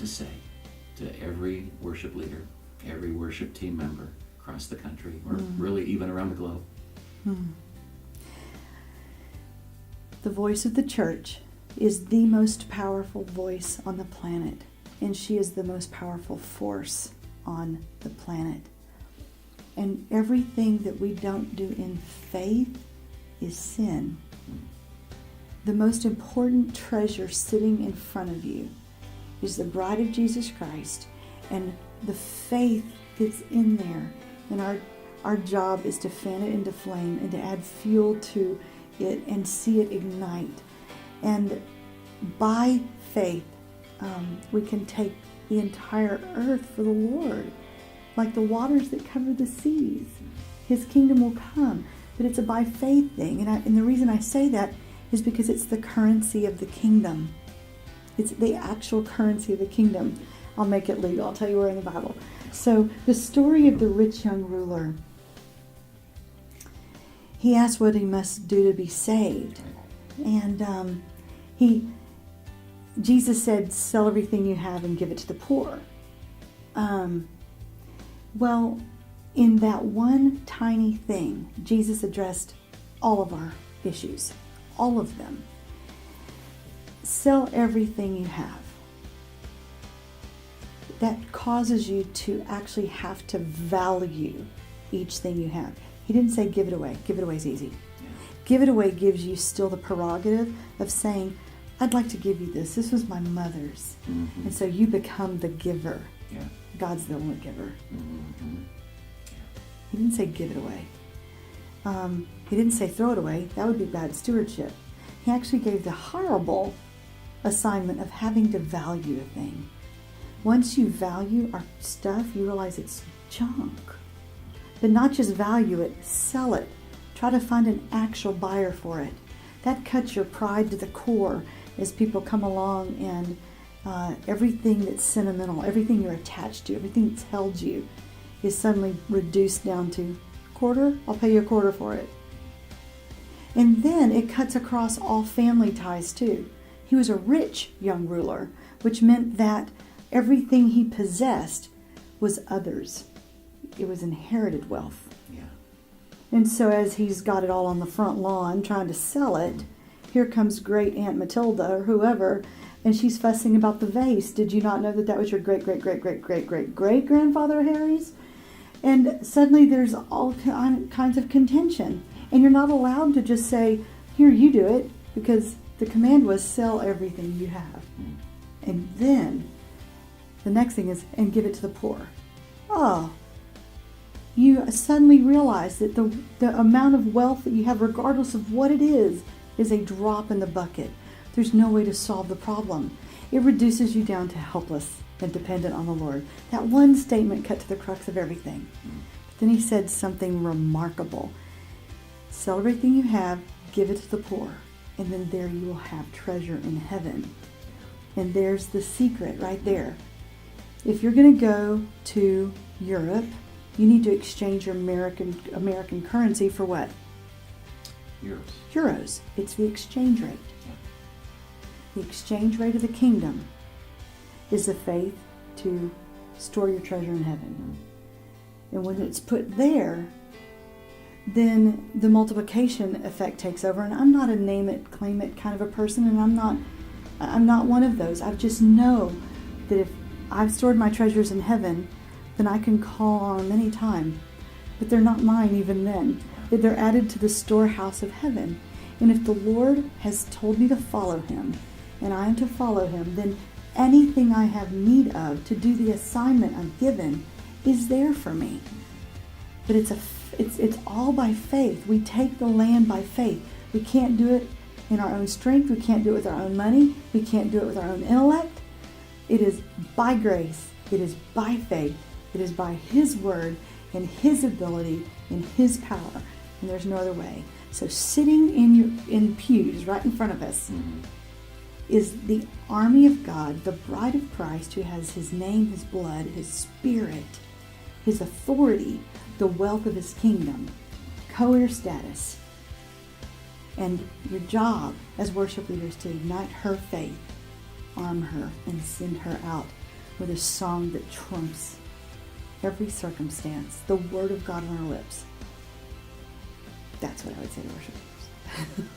to say to every worship leader, every worship team member across the country, or really even around the globe? The voice of the church is the most powerful voice on the planet, and she is the most powerful force on the planet. And everything that we don't do in faith is sin. The most important treasure sitting in front of you is the bride of Jesus Christ, and the faith that's in there. And our job is to fan it into flame and to add fuel to it and see it ignite. And by faith, we can take the entire earth for the Lord, like the waters that cover the seas. His kingdom will come, but it's a by faith thing. And the reason I say that is because it's the currency of the kingdom. It's the actual currency of the kingdom. I'll make it legal. I'll tell you where in the Bible. So the story of the rich young ruler. He asked what he must do to be saved. And Jesus said, sell everything you have and give it to the poor. Well, in that one tiny thing, Jesus addressed all of our issues. All of them. Sell everything you have. That causes you to actually have to value each thing you have. He didn't say give it away. Give it away is easy. Yeah. Give it away gives you still the prerogative of saying, I'd like to give you this. This was my mother's. Mm-hmm. And so you become the giver. Yeah. God's the only giver. Mm-hmm. Yeah. He didn't say give it away. He didn't say throw it away. That would be bad stewardship. He actually gave the horrible assignment of having to value a thing. Once you value our stuff, you realize it's junk. But not just value it, sell it. Try to find an actual buyer for it. That cuts your pride to the core as people come along, and everything that's sentimental, everything you're attached to, everything that's held you is suddenly reduced down to quarter. I'll pay you a quarter for it. And then it cuts across all family ties too. He was a rich young ruler, which meant that everything he possessed was others. It was inherited wealth. Yeah. And so as he's got it all on the front lawn trying to sell it, here comes great Aunt Matilda or whoever, and she's fussing about the vase. Did you not know that was your great-great-great-great-great-great-grandfather Harry's? And suddenly there's all kinds of contention. And you're not allowed to just say, here, you do it, because the command was sell everything you have. And then the next thing is, and give it to the poor. Oh, you suddenly realize that the amount of wealth that you have, regardless of what it is a drop in the bucket. There's no way to solve the problem. It reduces you down to helpless and dependent on the Lord. That one statement cut to the crux of everything. But then he said something remarkable. Sell everything you have, give it to the poor, and then there you will have treasure in heaven. And there's the secret right there. If you're going to go to Europe, you need to exchange your American currency for what? Euros. It's the exchange rate. The exchange rate of the kingdom is the faith to store your treasure in heaven. And when it's put there, then the multiplication effect takes over. And I'm not a name it, claim it kind of a person, and I'm not one of those. I just know that if I've stored my treasures in heaven, then I can call on them anytime. But they're not mine even then. They're added to the storehouse of heaven. And if the Lord has told me to follow him, and I am to follow him, then anything I have need of to do the assignment I'm given is there for me. But it's all by faith. We take the land by faith. We can't do it in our own strength. We can't do it with our own money. We can't do it with our own intellect. It is by grace. It is by faith. It is by his word and his ability and his power. And there's no other way. So sitting in pews right in front of us is the army of God, the bride of Christ, who has his name, his blood, his spirit, his authority, the wealth of his kingdom, co-heir status. And your job as worship leaders to ignite her faith, arm her, and send her out with a song that trumps every circumstance, the Word of God on our lips. That's what I would say to worship leaders.